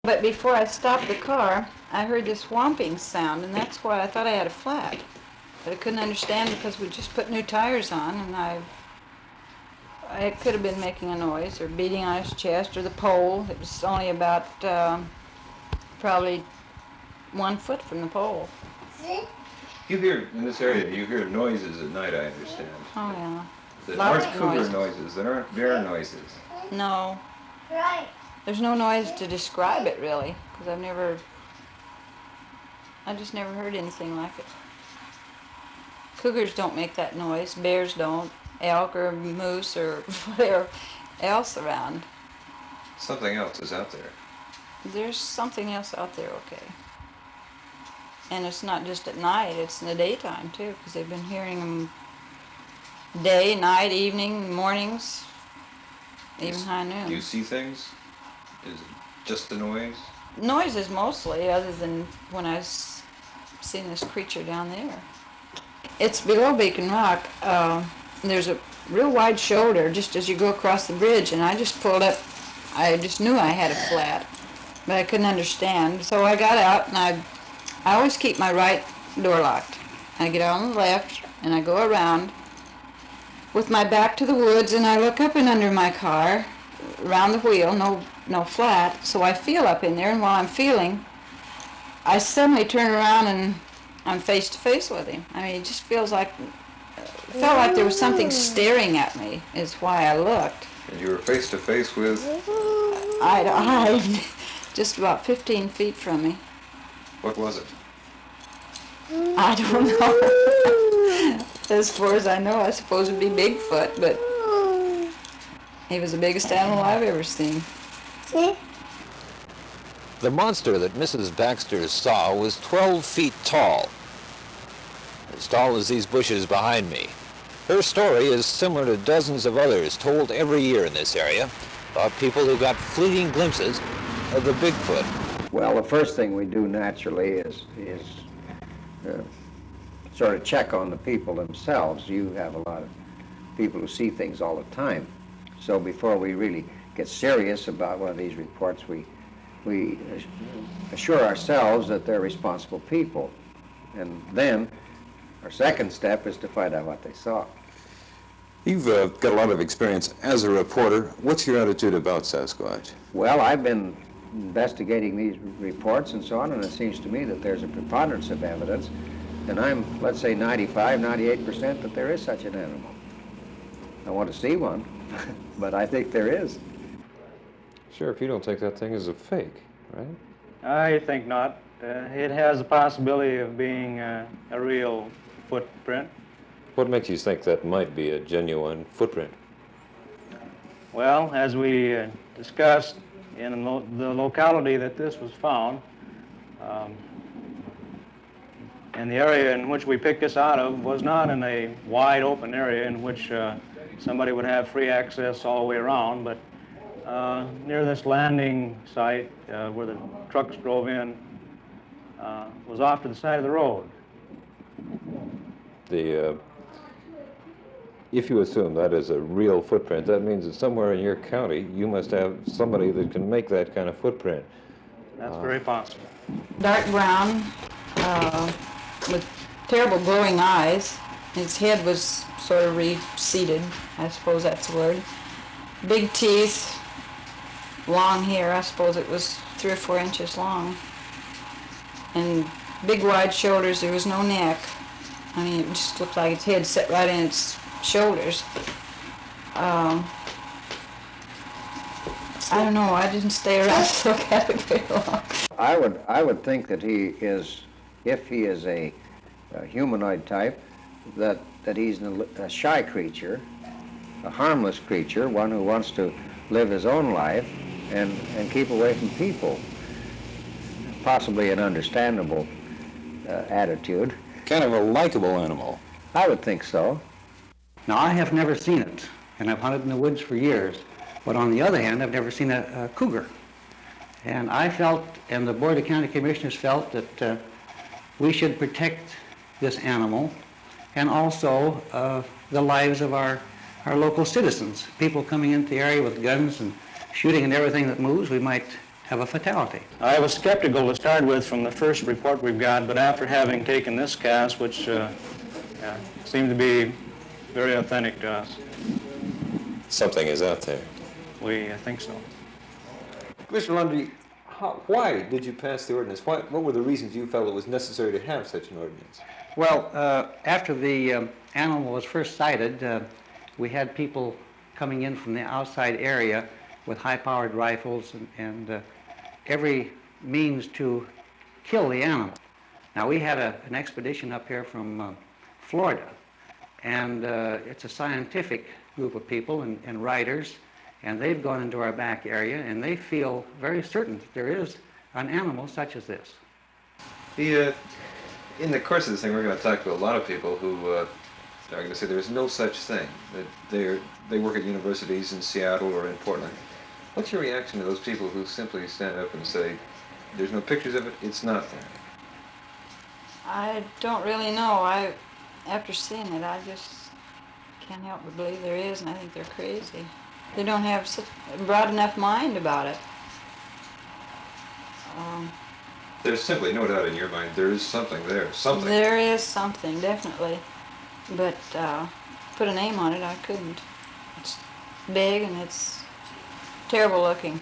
But before I stopped the car, I heard this whomping sound, and that's why I thought I had a flat. But I couldn't understand because we just put new tires on, and it could have been making a noise or beating on his chest or the pole. It was only about probably 1 foot from the pole. You hear, in this area, you hear noises at night, I understand. Oh, yeah. That aren't cougar noises, that aren't bear noises. No. Right. There's no noise to describe it, really, because I just never heard anything like it. Cougars don't make that noise, bears don't, elk or moose or whatever else around. Something else is out there. There's something else out there, okay. And it's not just at night, it's in the daytime too, because they've been hearing them day, night, evening, mornings, even high noon. Do you see things? Is it just the noise? Noises mostly, other than when I've seen this creature down there. It's below Beacon Rock. There's a real wide shoulder just as you go across the bridge, and I just pulled up. I just knew I had a flat, but I couldn't understand. So I got out, and I always keep my right door locked. I get out on the left, and I go around with my back to the woods, and I look up and under my car, around the wheel, no flat. So I feel up in there, and while I'm feeling, I suddenly turn around and I'm face to face with him. I mean, it just felt like there was something staring at me, is why I looked. And you were face to face with? Eye to eye, just about 15 feet from me. What was it? I don't know. As far as I know, I suppose it'd be Bigfoot, but he was the biggest animal I've ever seen. The monster that Mrs. Baxter saw was 12 feet tall, as tall as these bushes behind me. Her story is similar to dozens of others told every year in this area about people who got fleeting glimpses of the Bigfoot. Well, the first thing we do naturally is sort of check on the people themselves. You have a lot of people who see things all the time. So before we really get serious about one of these reports, we assure ourselves that they're responsible people. And then our second step is to find out what they saw. You've got a lot of experience as a reporter. What's your attitude about Sasquatch? Well, I've been investigating these reports and so on, and it seems to me that there's a preponderance of evidence, and I'm, let's say, 95, 98% that there is such an animal. I want to see one, but I think there is. Sheriff, you don't think that thing is a fake, right? I think not. It has the possibility of being a real footprint. What makes you think that might be a genuine footprint? Well, as we discussed in the locality that this was found, and the area in which we picked this out of was not in a wide open area in which somebody would have free access all the way around, but near this landing site where the trucks drove in was off to the side of the road. If you assume that is a real footprint, that means that somewhere in your county you must have somebody that can make that kind of footprint. That's very possible. Dark brown, with terrible glowing eyes. His head was sort of receded, I suppose that's the word. Big teeth, long hair, I suppose it was 3 or 4 inches long. And big wide shoulders, there was no neck. I mean, it just looked like its head set right in its shoulders. I don't know, I didn't stay around to look at it very long. I would think that he is, if he is a humanoid type, that he's a shy creature, a harmless creature, one who wants to live his own life and keep away from people. Possibly an understandable attitude. Kind of a likable animal. I would think so. Now, I have never seen it, and I've hunted in the woods for years. But on the other hand, I've never seen a cougar. And I felt, and the Board of County Commissioners felt, that we should protect this animal and also the lives of our local citizens. People coming into the area with guns and shooting at everything that moves, we might have a fatality. I was skeptical to start with from the first report we've got, but after having taken this cast, which seemed to be very authentic to us, Something is out there. we think so. Mr. Lundy, why did you pass the ordinance? What were the reasons you felt it was necessary to have such an ordinance? Well, after the animal was first sighted, we had people coming in from the outside area with high-powered rifles and every means to kill the animal. Now, we had an expedition up here from Florida, and it's a scientific group of people and writers, and they've gone into our back area, and they feel very certain that there is an animal such as this. In the course of this thing, we're going to talk to a lot of people who are going to say there's no such thing, that they work at universities in Seattle or in Portland. What's your reaction to those people who simply stand up and say, there's no pictures of it, it's not there? I don't really know. After seeing it, I just can't help but believe there is, and I think they're crazy. They don't have such a broad enough mind about it. There's simply no doubt in your mind there is something there, something. There is something, definitely. But put a name on it, I couldn't. It's big and it's terrible looking.